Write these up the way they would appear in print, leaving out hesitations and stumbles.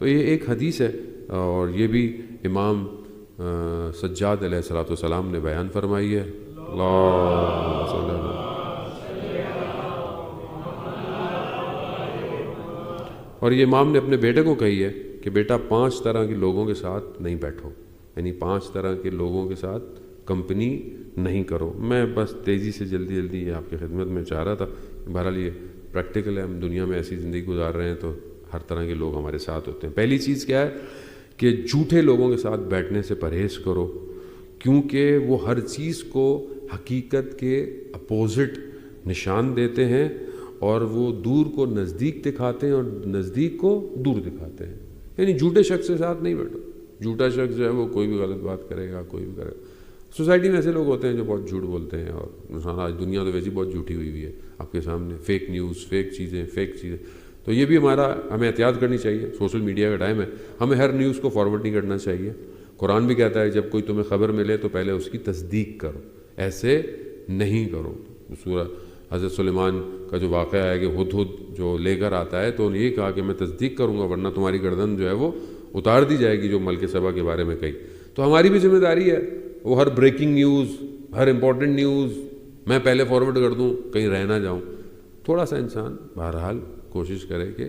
تو یہ ایک حدیث ہے، اور یہ بھی امام سجاد علیہ الصلوۃ والسلام نے بیان فرمائی ہے۔ اللہم صلی اللہ علیہ۔ اور یہ امام نے اپنے بیٹے کو کہی ہے کہ بیٹا 5 طرح کے لوگوں کے ساتھ نہیں بیٹھو، یعنی 5 طرح کے لوگوں کے ساتھ کمپنی نہیں کرو۔ میں بس تیزی سے جلدی یہ آپ کی خدمت میں چاہ رہا تھا۔ بہرحال یہ پریکٹیکل ہے، ہم دنیا میں ایسی زندگی گزار رہے ہیں تو ہر طرح کے لوگ ہمارے ساتھ ہوتے ہیں۔ پہلی چیز کیا ہے کہ جھوٹے لوگوں کے ساتھ بیٹھنے سے پرہیز کرو، کیونکہ وہ ہر چیز کو حقیقت کے اپوزٹ نشان دیتے ہیں، اور وہ دور کو نزدیک دکھاتے ہیں اور نزدیک کو دور دکھاتے ہیں۔ یعنی جھوٹے شخص کے ساتھ نہیں بیٹھو۔ جھوٹا شخص جو ہے وہ کوئی بھی غلط بات کرے گا، کوئی بھی کرے گا۔ سوسائٹی میں ایسے لوگ ہوتے ہیں جو بہت جھوٹ بولتے ہیں، اور آج دنیا تو ویسی بہت جھوٹی ہوئی ہے آپ کے سامنے، فیک نیوز، فیک چیزیں۔ تو یہ بھی ہمیں احتیاط کرنی چاہیے۔ سوشل میڈیا کا ٹائم ہے، ہمیں ہر نیوز کو فارورڈ نہیں کرنا چاہیے۔ قرآن بھی کہتا ہے جب کوئی تمہیں خبر ملے تو پہلے اس کی تصدیق کرو، ایسے نہیں کرو۔ سورہ حضرت سلیمان کا جو واقعہ ہے کہ ہدہد جو لے کر آتا ہے تو یہ کہا کہ میں تصدیق کروں گا ورنہ تمہاری گردن جو ہے وہ اتار دی جائے گی، جو ملک سبا کے بارے میں کہی۔ تو ہماری بھی ذمہ داری ہے وہ ہر بریکنگ نیوز، ہر امپورٹنٹ نیوز میں پہلے فارورڈ کر دوں، کہیں رہ نہ جاؤں۔ تھوڑا سا انسان بہرحال کوشش کرے کہ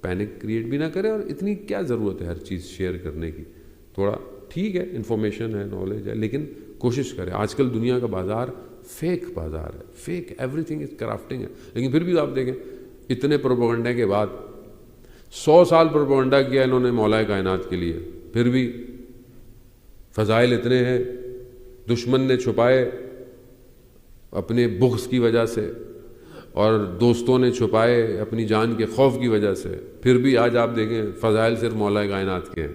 پینک کریٹ بھی نہ کرے، اور اتنی کیا ضرورت ہے ہر چیز شیئر کرنے کی۔ تھوڑا ٹھیک ہے، انفارمیشن ہے، نالج ہے، لیکن کوشش کرے۔ آج کل دنیا کا بازار فیک بازار ہے، fake every thing is crafting ہے، لیکن پھر بھی آپ دیکھیں اتنے پروپیگنڈے کے بعد 100 سال پروپیگنڈا کیا انہوں نے مولا کائنات کے لیے، پھر بھی فضائل اتنے ہیں، دشمن نے چھپائے اپنے بغض کی وجہ سے، اور دوستوں نے چھپائے اپنی جان کے خوف کی وجہ سے، پھر بھی آج آپ دیکھیں فضائل صرف مولا کائنات کے ہیں،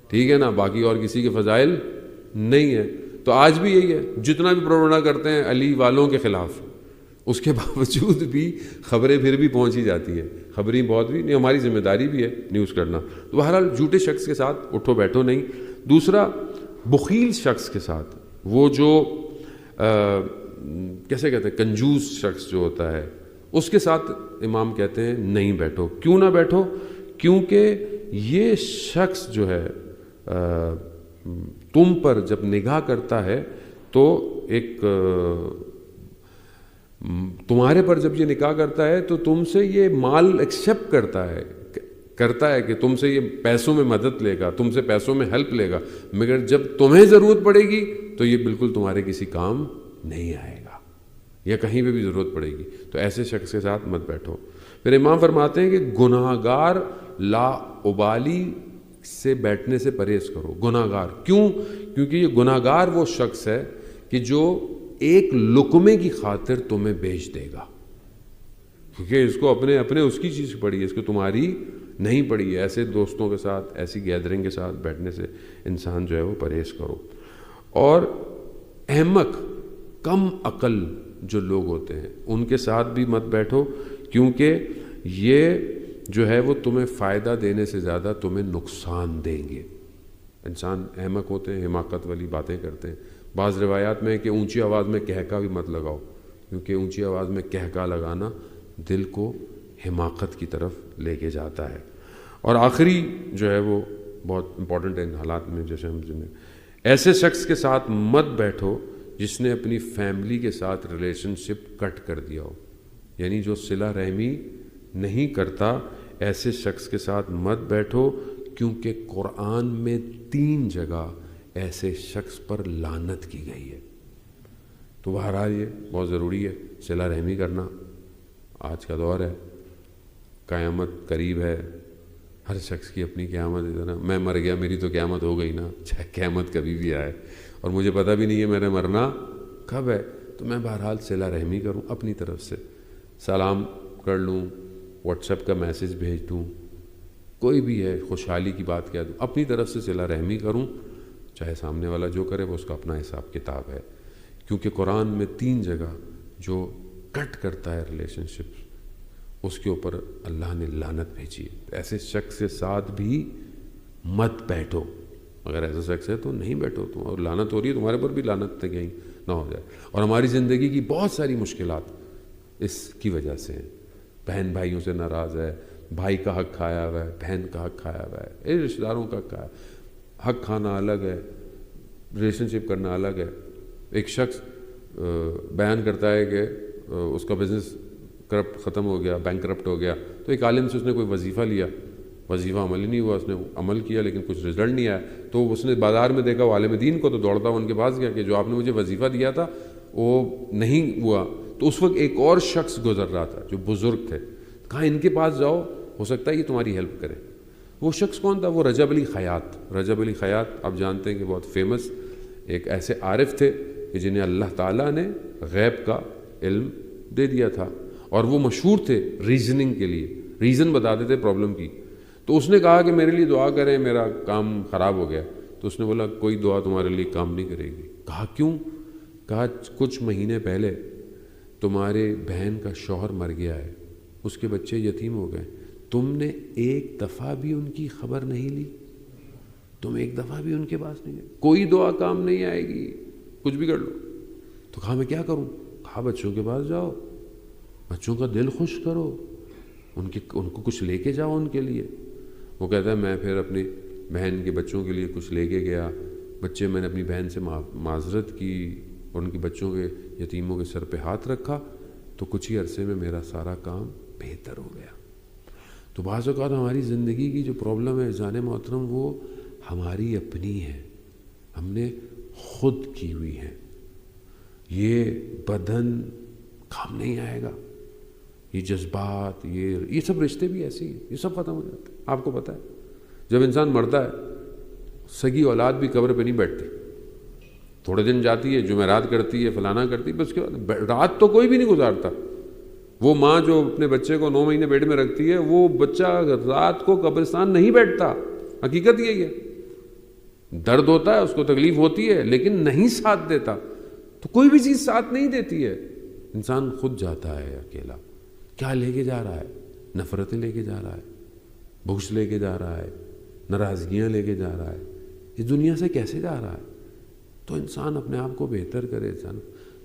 ٹھیک ہے نا، باقی اور کسی کے فضائل نہیں ہیں۔ تو آج بھی یہی ہے، جتنا بھی پروپیگنڈا کرتے ہیں علی والوں کے خلاف، اس کے باوجود بھی خبریں پھر بھی پہنچ ہی جاتی ہیں، خبریں بہت بھی نہیں، ہماری ذمہ داری بھی ہے نیوز کرنا۔ تو بہرحال جھوٹے شخص کے ساتھ اٹھو بیٹھو نہیں۔ دوسرا، بخیل شخص کے ساتھ، وہ جو کیسے کہتے ہیں کنجوس شخص جو ہوتا ہے، اس کے ساتھ امام کہتے ہیں نہیں بیٹھو۔ کیوں نہ بیٹھو؟ کیونکہ یہ شخص جو ہے تم پر جب نگاہ کرتا ہے تو ایک تمہارے پر جب یہ نگاہ کرتا ہے تو تم سے یہ مال ایکسیپٹ کرتا ہے کہ تم سے یہ پیسوں میں مدد لے گا، تم سے پیسوں میں ہیلپ لے گا، مگر جب تمہیں ضرورت پڑے گی تو یہ بالکل تمہارے کسی کام نہیں آئے گا، یا کہیں پہ بھی ضرورت پڑے گی۔ تو ایسے شخص کے ساتھ مت بیٹھو۔ پھر امام فرماتے ہیں کہ گناہ گار لا ابالی سے بیٹھنے سے پرہیز کرو۔ گناہ گار کیوں؟ کیونکہ یہ گناہ گار وہ شخص ہے کہ جو ایک لقمے کی خاطر تمہیں بیچ دے گا، کیونکہ اس کو اپنے اس کی چیز پڑی ہے، اس کو تمہاری نہیں پڑی ہے۔ ایسے دوستوں کے ساتھ، ایسی گیدرنگ کے ساتھ بیٹھنے سے انسان جو ہے وہ پرہیز کرو۔ اور احمق، کم عقل جو لوگ ہوتے ہیں ان کے ساتھ بھی مت بیٹھو، کیونکہ یہ جو ہے وہ تمہیں فائدہ دینے سے زیادہ تمہیں نقصان دیں گے۔ انسان احمق ہوتے ہیں، حماقت والی باتیں کرتے ہیں۔ بعض روایات میں ہے کہ اونچی آواز میں کہکا بھی مت لگاؤ، کیونکہ اونچی آواز میں کہکا لگانا دل کو حماقت کی طرف لے کے جاتا ہے۔ اور آخری جو ہے وہ بہت امپورٹنٹ ہے ان حالات میں، جیسے ہم ایسے شخص کے ساتھ مت بیٹھو جس نے اپنی فیملی کے ساتھ ریلیشن شپ کٹ کر دیا ہو، یعنی جو صلہ رحمی نہیں کرتا، ایسے شخص کے ساتھ مت بیٹھو، کیونکہ قرآن میں 3 جگہ ایسے شخص پر لعنت کی گئی ہے۔ تو بہرحال یہ بہت ضروری ہے صلہ رحمی کرنا۔ آج کا دور ہے، قیامت قریب ہے، ہر شخص کی اپنی قیامت ہے نا۔ میں مر گیا، میری تو قیامت ہو گئی نا، چاہے قیامت کبھی بھی آئے، اور مجھے پتہ بھی نہیں ہے میرا مرنا کب ہے۔ تو میں بہرحال صلہ رحمی کروں اپنی طرف سے، سلام کر لوں، واٹس ایپ کا میسیج بھیج دوں، کوئی بھی ہے خوشحالی کی بات کہہ دوں، اپنی طرف سے صلہ رحمی کروں، چاہے سامنے والا جو کرے وہ اس کا اپنا حساب کتاب ہے۔ کیونکہ قرآن میں 3 جگہ جو کٹ کرتا ہے ریلیشن شپ، اس کے اوپر اللہ نے لعنت بھیجی ہے۔ ایسے شخص کے ساتھ بھی مت بیٹھو، اگر ایسا شخص ہے تو نہیں بیٹھو تم، اور لعنت ہو رہی ہے تمہارے پر بھی لعنت کہیں نہ ہو جائے۔ اور ہماری زندگی کی بہت ساری مشکلات اس کی وجہ سے ہیں، بہن بھائیوں سے ناراض ہے، بھائی کا حق کھایا ہوا ہے، بہن کا حق کھایا ہوا ہے، رشتہ داروں کا حق کھایا۔ حق کھانا الگ ہے، ریلیشن شپ کرنا الگ ہے۔ ایک شخص بیان کرتا ہے کہ اس کا بزنس کرپٹ ختم ہو گیا، بینک کرپٹ ہو گیا، تو ایک عالم سے اس نے کوئی وظیفہ لیا، وظیفہ عمل ہی نہیں ہوا، اس نے عمل کیا لیکن کچھ رزلٹ نہیں آیا، تو اس نے بازار میں دیکھا وہ عالم دین کو، تو دوڑتا ان کے پاس گیا کہ جو آپ نے مجھے وظیفہ دیا تھا وہ نہیں ہوا۔ تو اس وقت ایک اور شخص گزر رہا تھا جو بزرگ تھے، کہا ان کے پاس جاؤ، ہو سکتا ہے یہ تمہاری ہیلپ کرے۔ وہ شخص کون تھا؟ وہ رجب علی خیاط۔ رجب علی خیاط آپ جانتے ہیں کہ بہت فیمس ایک ایسے عارف تھے کہ جنہیں اللہ تعالیٰ نے غیب کا علم دے دیا تھا، اور وہ مشہور تھے ریزننگ کے لیے، ریزن بتاتے تھے پرابلم کی۔ تو اس نے کہا کہ میرے لیے دعا کریں، میرا کام خراب ہو گیا۔ تو اس نے بولا کوئی دعا تمہارے لیے کام نہیں کرے گی۔ کہا کیوں؟ کہا کچھ مہینے پہلے تمہارے بہن کا شوہر مر گیا ہے، اس کے بچے یتیم ہو گئے، تم نے ایک دفعہ بھی ان کی خبر نہیں لی، تم ایک دفعہ بھی ان کے پاس نہیں گئے، کوئی دعا کام نہیں آئے گی، کچھ بھی کر لو۔ تو کہا میں کیا کروں؟ کہا بچوں کے پاس جاؤ، بچوں کا دل خوش کرو، ان کو کچھ لے کے جاؤ ان کے لیے۔ وہ کہتا ہے میں پھر اپنی بہن کے بچوں کے لیے کچھ لے کے گیا، بچے میں نے اپنی بہن سے معذرت کی، اور ان کے بچوں کے یتیموں کے سر پہ ہاتھ رکھا، تو کچھ ہی عرصے میں میرا سارا کام بہتر ہو گیا۔ تو بعض اوقات ہماری زندگی کی جو پرابلم ہے جان محترم، وہ ہماری اپنی ہے، ہم نے خود کی ہوئی ہے۔ یہ بدن کام نہیں آئے گا، یہ جذبات، یہ سب رشتے بھی ایسے ہی ہیں، یہ سب ختم ہو جاتے ہیں۔ آپ کو پتہ ہے جب انسان مرتا ہے، سگی اولاد بھی قبر پہ نہیں بیٹھتی، تھوڑے دن جاتی ہے، جمعرات کرتی ہے، فلانا کرتی ہے، بس اس کے بعد رات تو کوئی بھی نہیں گزارتا۔ وہ ماں جو اپنے بچے کو 9 مہینے پیٹ میں رکھتی ہے، وہ بچہ رات کو قبرستان نہیں بیٹھتا، حقیقت یہی ہے۔ درد ہوتا ہے، اس کو تکلیف ہوتی ہے، لیکن نہیں ساتھ دیتا۔ تو کوئی بھی چیز ساتھ نہیں دیتی ہے، انسان خود جاتا ہے اکیلا۔ کیا لے کے جا رہا ہے؟ نفرتیں لے کے جا رہا ہے، بغض لے کے جا رہا ہے، ناراضگیاں لے کے جا رہا ہے، اس دنیا سے کیسے جا رہا ہے؟ تو انسان اپنے آپ کو بہتر کرے، انسان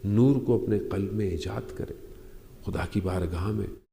نور کو اپنے قلب میں ایجاد کرے، خدا کی بارگاہ میں